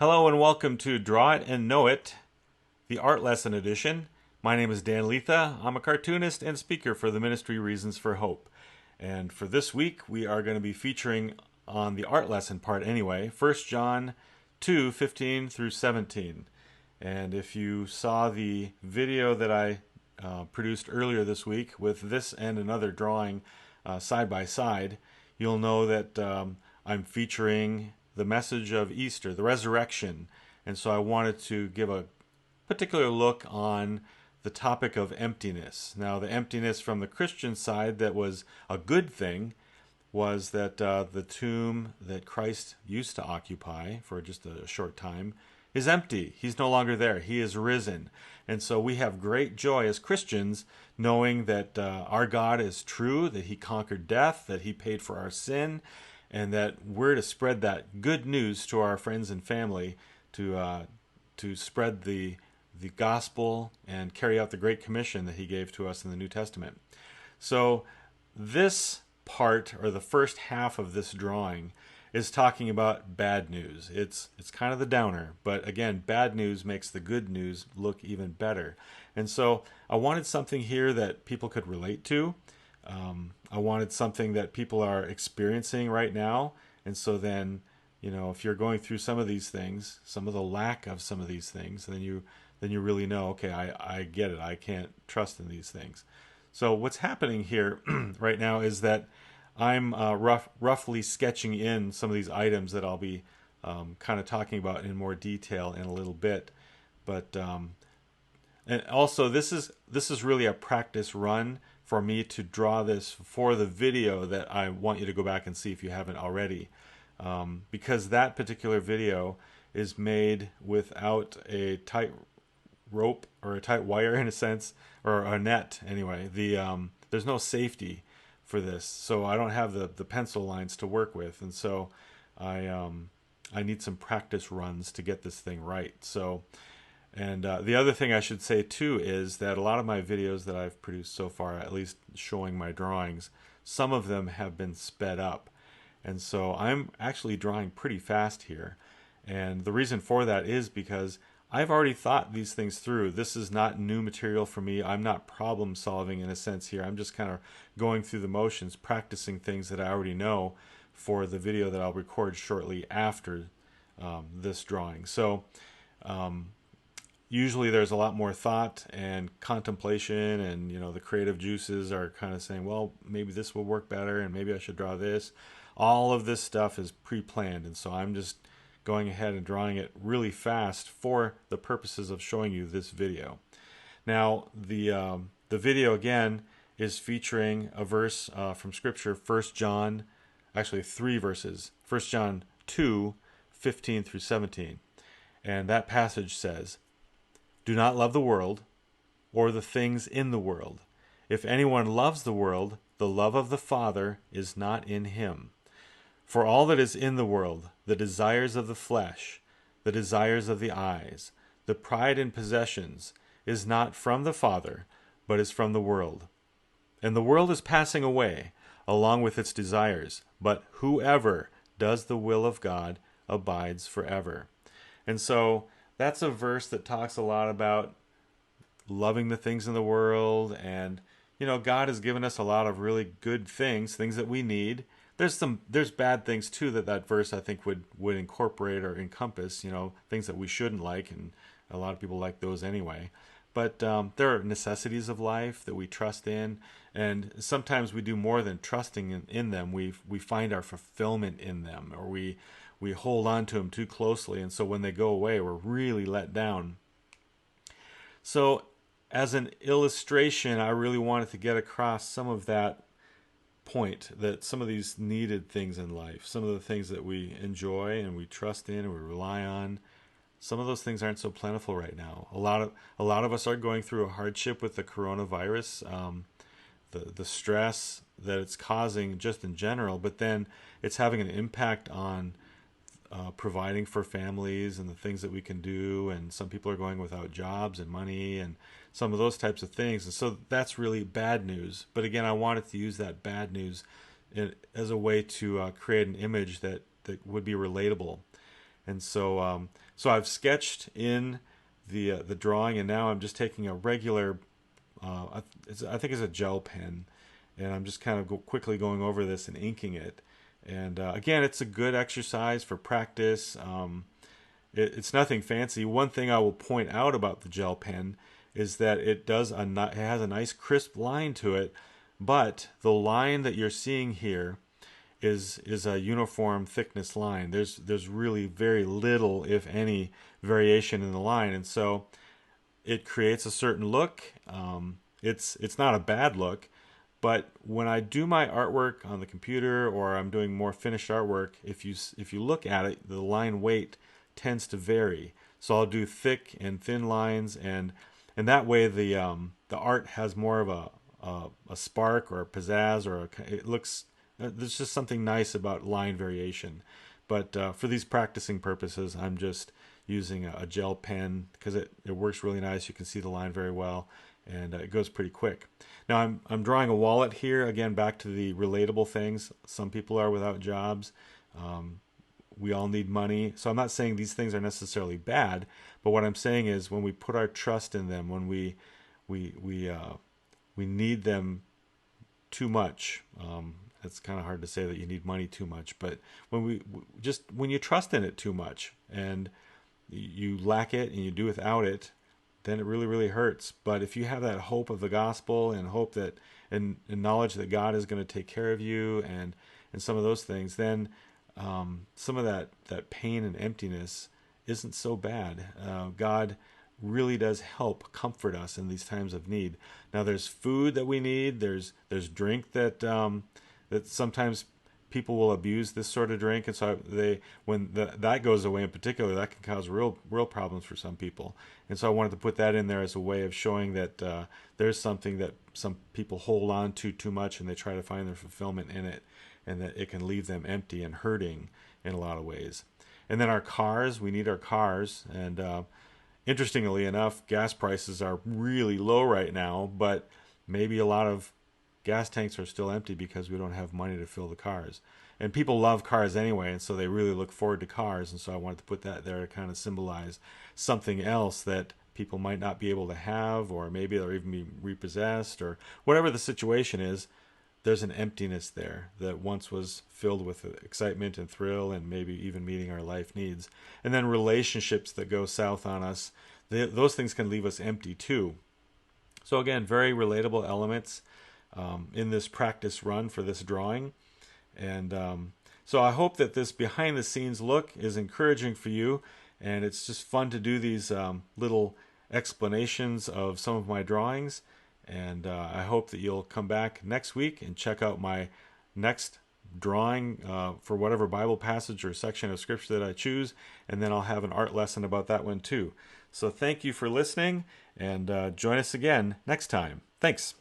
Hello and welcome to Draw It and Know It, the art lesson edition. My name is Dan Lietha. I'm a cartoonist and speaker for the ministry Reasons for Hope. And for this week, we are going to be featuring on the art lesson part anyway, 1 John 2:15 through 17. And if you saw the video that I produced earlier this week with this and another drawing side by side, you'll know that I'm featuring the message of Easter, the resurrection. And so I wanted to give a particular look on the topic of emptiness. Now, the emptiness from the Christian side that was a good thing was that the tomb that Christ used to occupy for just a short time is empty. He's no longer there. He is risen. And so we have great joy as Christians knowing that our God is true, that he conquered death, that he paid for our sin, and that we're to spread that good news to our friends and family to spread the gospel and carry out the Great Commission that he gave to us in the New Testament. So this part, or the first half of this drawing, is talking about bad news. It's kind of the downer, but again, bad news makes the good news look even better. And so I wanted something here that people could relate to. I wanted something that people are experiencing right now. And so then, if you're going through some of these things, some of the lack of some of these things, then you really know, okay, I get it. I can't trust in these things. So what's happening here right now is that I'm roughly sketching in some of these items that I'll be kind of talking about in more detail in a little bit. But and also this is really a practice run for me to draw this for the video that I want you to go back and see if you haven't already, because that particular video is made without a tight rope or a tight wire, in a sense, or a net anyway. There's no safety for this, so I don't have the pencil lines to work with, and so I need some practice runs to get this thing right. So, and the other thing I should say too is that a lot of my videos that I've produced so far, at least showing my drawings, some of them have been sped up, and so I'm actually drawing pretty fast here. And the reason for that is because I've already thought these things through. This is not new material for me. I'm not problem solving in a sense here. I'm just kind of going through the motions, practicing things that I already know for the video that I'll record shortly after this drawing. So usually there's a lot more thought and contemplation, and the creative juices are kind of saying, well, maybe this will work better and maybe I should draw this. All of this stuff is pre-planned, and so I'm just going ahead and drawing it really fast for the purposes of showing you this video. Now, the video again is featuring a verse from Scripture, 1 John, actually 3 verses, 1 John 2:15 through 17. And that passage says, "Do not love the world or the things in the world. If anyone loves the world, the love of the Father is not in him. For all that is in the world, the desires of the flesh, the desires of the eyes, the pride in possessions, is not from the Father, but is from the world. And the world is passing away, along with its desires, but whoever does the will of God abides forever." And so that's a verse that talks a lot about loving the things in the world, and God has given us a lot of really good things that we need. There's bad things too that verse I think would incorporate or encompass, things that we shouldn't like, and a lot of people like those anyway. But there are necessities of life that we trust in, and sometimes we do more than trusting in them. We find our fulfillment in them, or we hold on to them too closely, and so when they go away, we're really let down. So as an illustration, I really wanted to get across some of that point, that some of these needed things in life, some of the things that we enjoy and we trust in and we rely on, some of those things aren't so plentiful right now. A lot of us are going through a hardship with the coronavirus, the stress that it's causing just in general, but then it's having an impact on providing for families and the things that we can do, and some people are going without jobs and money and some of those types of things, and so that's really bad news. But again, I wanted to use that bad news as a way to create an image that would be relatable. And so I've sketched in the drawing, and now I'm just taking a regular, I think it's a gel pen, and I'm just kind of quickly going over this and inking it. And again, it's a good exercise for practice. It's nothing fancy. One thing I will point out about the gel pen is that it has a nice crisp line to it, but the line that you're seeing here is a uniform thickness line. There's really very little, if any, variation in the line, and so it creates a certain look. It's not a bad look, but when I do my artwork on the computer or I'm doing more finished artwork, if you look at it, the line weight tends to vary. So I'll do thick and thin lines, and that way the art has more of a spark or a pizzazz, or it looks, there's just something nice about line variation. But for these practicing purposes, I'm just using a gel pen because it works really nice. You can see the line very well, and it goes pretty quick. Now I'm drawing a wallet here, again back to the relatable things. Some people are without jobs. We all need money. So I'm not saying these things are necessarily bad, but what I'm saying is when we put our trust in them, when we need them too much. It's kind of hard to say that you need money too much, but when you trust in it too much and you lack it and you do without it, then it really, really hurts. But if you have that hope of the gospel and hope that and knowledge that God is going to take care of you and some of those things, then some of that pain and emptiness isn't so bad. God really does help comfort us in these times of need. Now, there's food that we need. There's drink that sometimes people will abuse this sort of drink, and so when that goes away in particular, that can cause real problems for some people. And so I wanted to put that in there as a way of showing that there's something that some people hold on to too much, and they try to find their fulfillment in it, and that it can leave them empty and hurting in a lot of ways. And then our cars, we need our cars, and interestingly enough, gas prices are really low right now, but maybe a lot of gas tanks are still empty because we don't have money to fill the cars. And people love cars anyway, and so they really look forward to cars, and so I wanted to put that there to kind of symbolize something else that people might not be able to have, or maybe they'll even be repossessed, or whatever the situation is. There's an emptiness there that once was filled with excitement and thrill and maybe even meeting our life needs. And then relationships that go south on us, those things can leave us empty too. So again, very relatable elements in this practice run for this drawing. And so I hope that this behind the scenes look is encouraging for you, and it's just fun to do these little explanations of some of my drawings. And I hope that you'll come back next week and check out my next drawing for whatever Bible passage or section of scripture that I choose, and then I'll have an art lesson about that one too. So thank you for listening, and join us again next time. Thanks.